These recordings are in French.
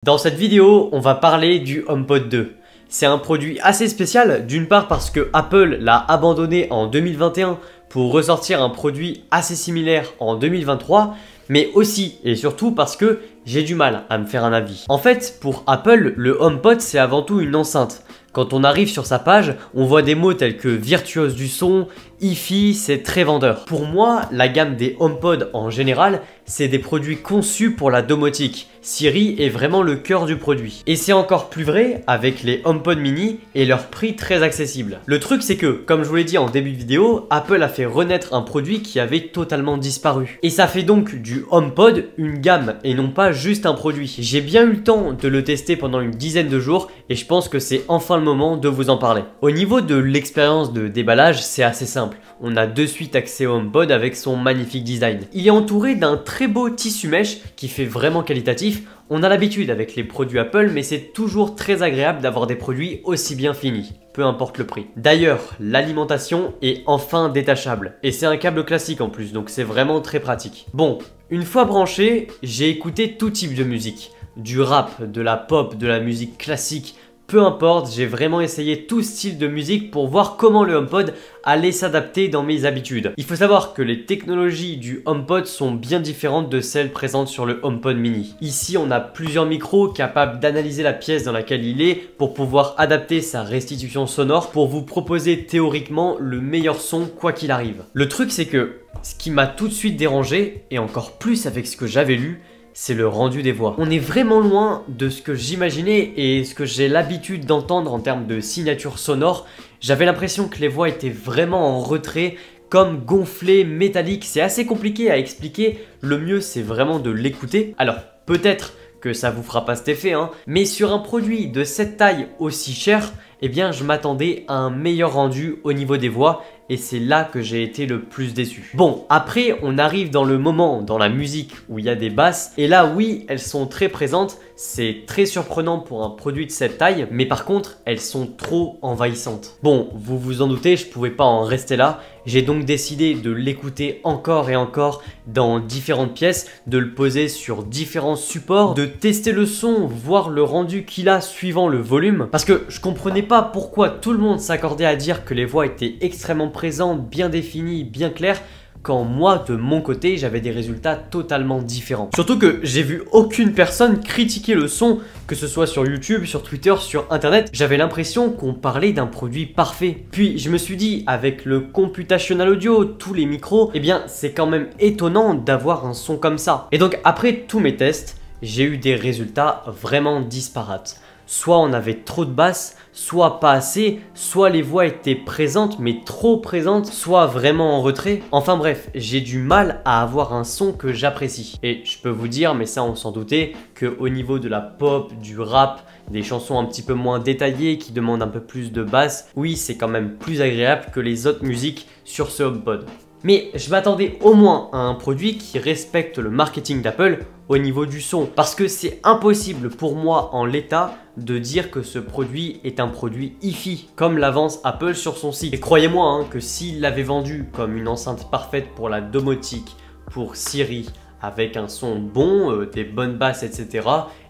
Dans cette vidéo, on va parler du HomePod 2. C'est un produit assez spécial, d'une part parce que Apple l'a abandonné en 2021 pour ressortir un produit assez similaire en 2023, mais aussi et surtout parce que j'ai du mal à me faire un avis. En fait, pour Apple, le HomePod c'est avant tout une enceinte. Quand on arrive sur sa page, on voit des mots tels que virtuose du son, hi-fi, c'est très vendeur. Pour moi, la gamme des HomePod en général, c'est des produits conçus pour la domotique. Siri est vraiment le cœur du produit. Et c'est encore plus vrai avec les HomePod mini et leur prix très accessible. Le truc c'est que, comme je vous l'ai dit en début de vidéo, Apple a fait renaître un produit qui avait totalement disparu. Et ça fait donc du HomePod une gamme et non pas juste un produit. J'ai bien eu le temps de le tester pendant une dizaine de jours et je pense que c'est enfin le moment de vous en parler. Au niveau de l'expérience de déballage, c'est assez simple. On a de suite accès au HomePod avec son magnifique design. Il est entouré d'un très beau tissu mèche qui fait vraiment qualitatif. On a l'habitude avec les produits Apple, mais c'est toujours très agréable d'avoir des produits aussi bien finis, peu importe le prix. D'ailleurs, l'alimentation est enfin détachable, et c'est un câble classique en plus, donc c'est vraiment très pratique. Bon, une fois branché, j'ai écouté tout type de musique, du rap, de la pop, de la musique classique, peu importe, j'ai vraiment essayé tout style de musique pour voir comment le HomePod allait s'adapter dans mes habitudes. Il faut savoir que les technologies du HomePod sont bien différentes de celles présentes sur le HomePod mini. Ici, on a plusieurs micros capables d'analyser la pièce dans laquelle il est pour pouvoir adapter sa restitution sonore pour vous proposer théoriquement le meilleur son quoi qu'il arrive. Le truc, c'est que ce qui m'a tout de suite dérangé, et encore plus avec ce que j'avais lu, c'est le rendu des voix. On est vraiment loin de ce que j'imaginais et ce que j'ai l'habitude d'entendre en termes de signature sonore. J'avais l'impression que les voix étaient vraiment en retrait, comme gonflées, métalliques. C'est assez compliqué à expliquer. Le mieux, c'est vraiment de l'écouter. Alors, peut-être que ça vous fera pas cet effet, mais sur un produit de cette taille aussi cher, eh bien, je m'attendais à un meilleur rendu au niveau des voix. Et c'est là que j'ai été le plus déçu. Bon, après, on arrive dans le moment, dans la musique, où il y a des basses. Et là, oui, elles sont très présentes. C'est très surprenant pour un produit de cette taille. Mais par contre, elles sont trop envahissantes. Bon, vous vous en doutez, je pouvais pas en rester là. J'ai donc décidé de l'écouter encore et encore dans différentes pièces, de le poser sur différents supports, de tester le son, voir le rendu qu'il a suivant le volume. Parce que je comprenais pas pourquoi tout le monde s'accordait à dire que les voix étaient extrêmement présentes, bien définies, bien claires, quand moi, de mon côté, j'avais des résultats totalement différents. Surtout que j'ai vu aucune personne critiquer le son, que ce soit sur YouTube, sur Twitter, sur Internet. J'avais l'impression qu'on parlait d'un produit parfait. Puis je me suis dit, avec le computational audio, tous les micros, eh bien c'est quand même étonnant d'avoir un son comme ça. Et donc après tous mes tests, j'ai eu des résultats vraiment disparates. Soit on avait trop de basses, soit pas assez, soit les voix étaient présentes mais trop présentes, soit vraiment en retrait. Enfin bref, j'ai du mal à avoir un son que j'apprécie. Et je peux vous dire, mais ça on s'en doutait, qu'au niveau de la pop, du rap, des chansons un petit peu moins détaillées qui demandent un peu plus de basse, oui c'est quand même plus agréable que les autres musiques sur ce HomePod. Mais je m'attendais au moins à un produit qui respecte le marketing d'Apple au niveau du son. Parce que c'est impossible pour moi en l'état de dire que ce produit est un produit hi-fi, comme l'avance Apple sur son site. Et croyez-moi que s'il l'avait vendu comme une enceinte parfaite pour la domotique, pour Siri, avec un son bon, des bonnes basses, etc.,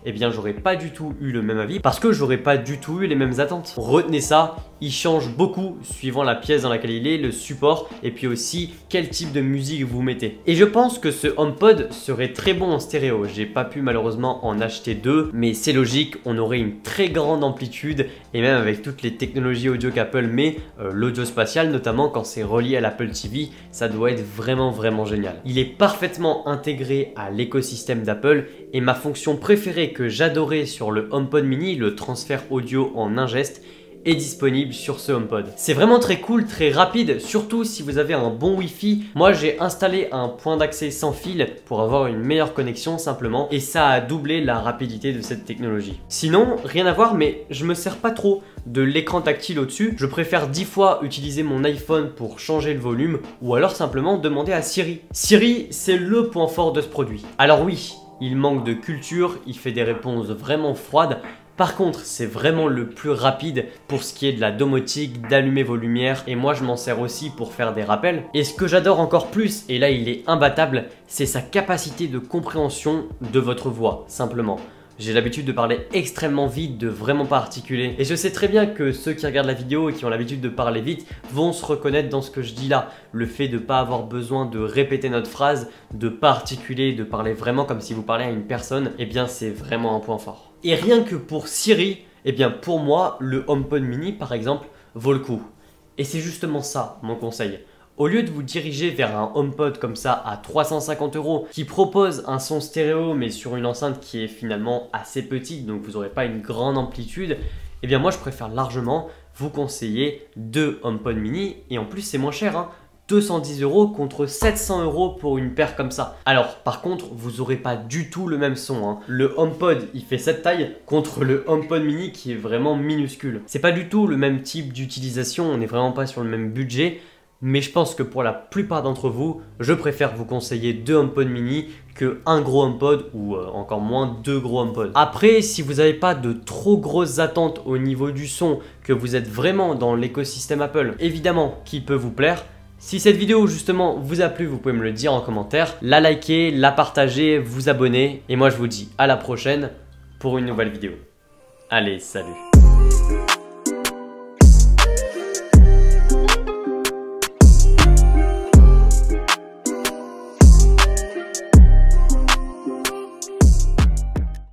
eh bien j'aurais pas du tout eu le même avis parce que j'aurais pas du tout eu les mêmes attentes. Retenez ça, il change beaucoup suivant la pièce dans laquelle il est, le support et puis aussi quel type de musique vous mettez. Et je pense que ce HomePod serait très bon en stéréo. J'ai pas pu malheureusement en acheter deux, mais c'est logique, on aurait une très grande amplitude et même avec toutes les technologies audio qu'Apple met, l'audio spatial notamment quand c'est relié à l'Apple TV, ça doit être vraiment génial. Il est parfaitement intégré à l'écosystème d'Apple et ma fonction préférée que j'adorais sur le HomePod mini, le transfert audio en un geste, est disponible sur ce HomePod. C'est vraiment très cool, très rapide, surtout si vous avez un bon Wi-Fi. Moi j'ai installé un point d'accès sans fil pour avoir une meilleure connexion simplement et ça a doublé la rapidité de cette technologie. Sinon, rien à voir, mais je me sers pas trop de l'écran tactile au-dessus. Je préfère 10 fois utiliser mon iPhone pour changer le volume ou alors simplement demander à Siri. Siri, c'est le point fort de ce produit. Alors oui, il manque de culture, il fait des réponses vraiment froides. Par contre, c'est vraiment le plus rapide pour ce qui est de la domotique, d'allumer vos lumières et moi je m'en sers aussi pour faire des rappels. Et ce que j'adore encore plus, et là il est imbattable, c'est sa capacité de compréhension de votre voix, simplement. J'ai l'habitude de parler extrêmement vite, de vraiment pas articuler. Et je sais très bien que ceux qui regardent la vidéo et qui ont l'habitude de parler vite vont se reconnaître dans ce que je dis là. Le fait de ne pas avoir besoin de répéter notre phrase, de pas articuler, de parler vraiment comme si vous parliez à une personne, eh bien c'est vraiment un point fort. Et rien que pour Siri, eh bien pour moi, le HomePod mini par exemple vaut le coup. Et c'est justement ça mon conseil. Au lieu de vous diriger vers un HomePod comme ça à 350 € qui propose un son stéréo mais sur une enceinte qui est finalement assez petite, donc vous n'aurez pas une grande amplitude, eh bien moi je préfère largement vous conseiller 2 HomePod mini et en plus c'est moins cher, hein, 210 € contre 700 € pour une paire comme ça. Alors par contre vous n'aurez pas du tout le même son, hein. Le HomePod il fait cette taille contre le HomePod mini qui est vraiment minuscule. C'est pas du tout le même type d'utilisation, on n'est vraiment pas sur le même budget. Mais je pense que pour la plupart d'entre vous, je préfère vous conseiller 2 HomePod mini que un gros HomePod ou encore moins 2 gros HomePod. Après, si vous n'avez pas de trop grosses attentes au niveau du son, que vous êtes vraiment dans l'écosystème Apple, évidemment qui peut vous plaire. Si cette vidéo justement vous a plu, vous pouvez me le dire en commentaire, la liker, la partager, vous abonner. Et moi je vous dis à la prochaine pour une nouvelle vidéo. Allez, salut!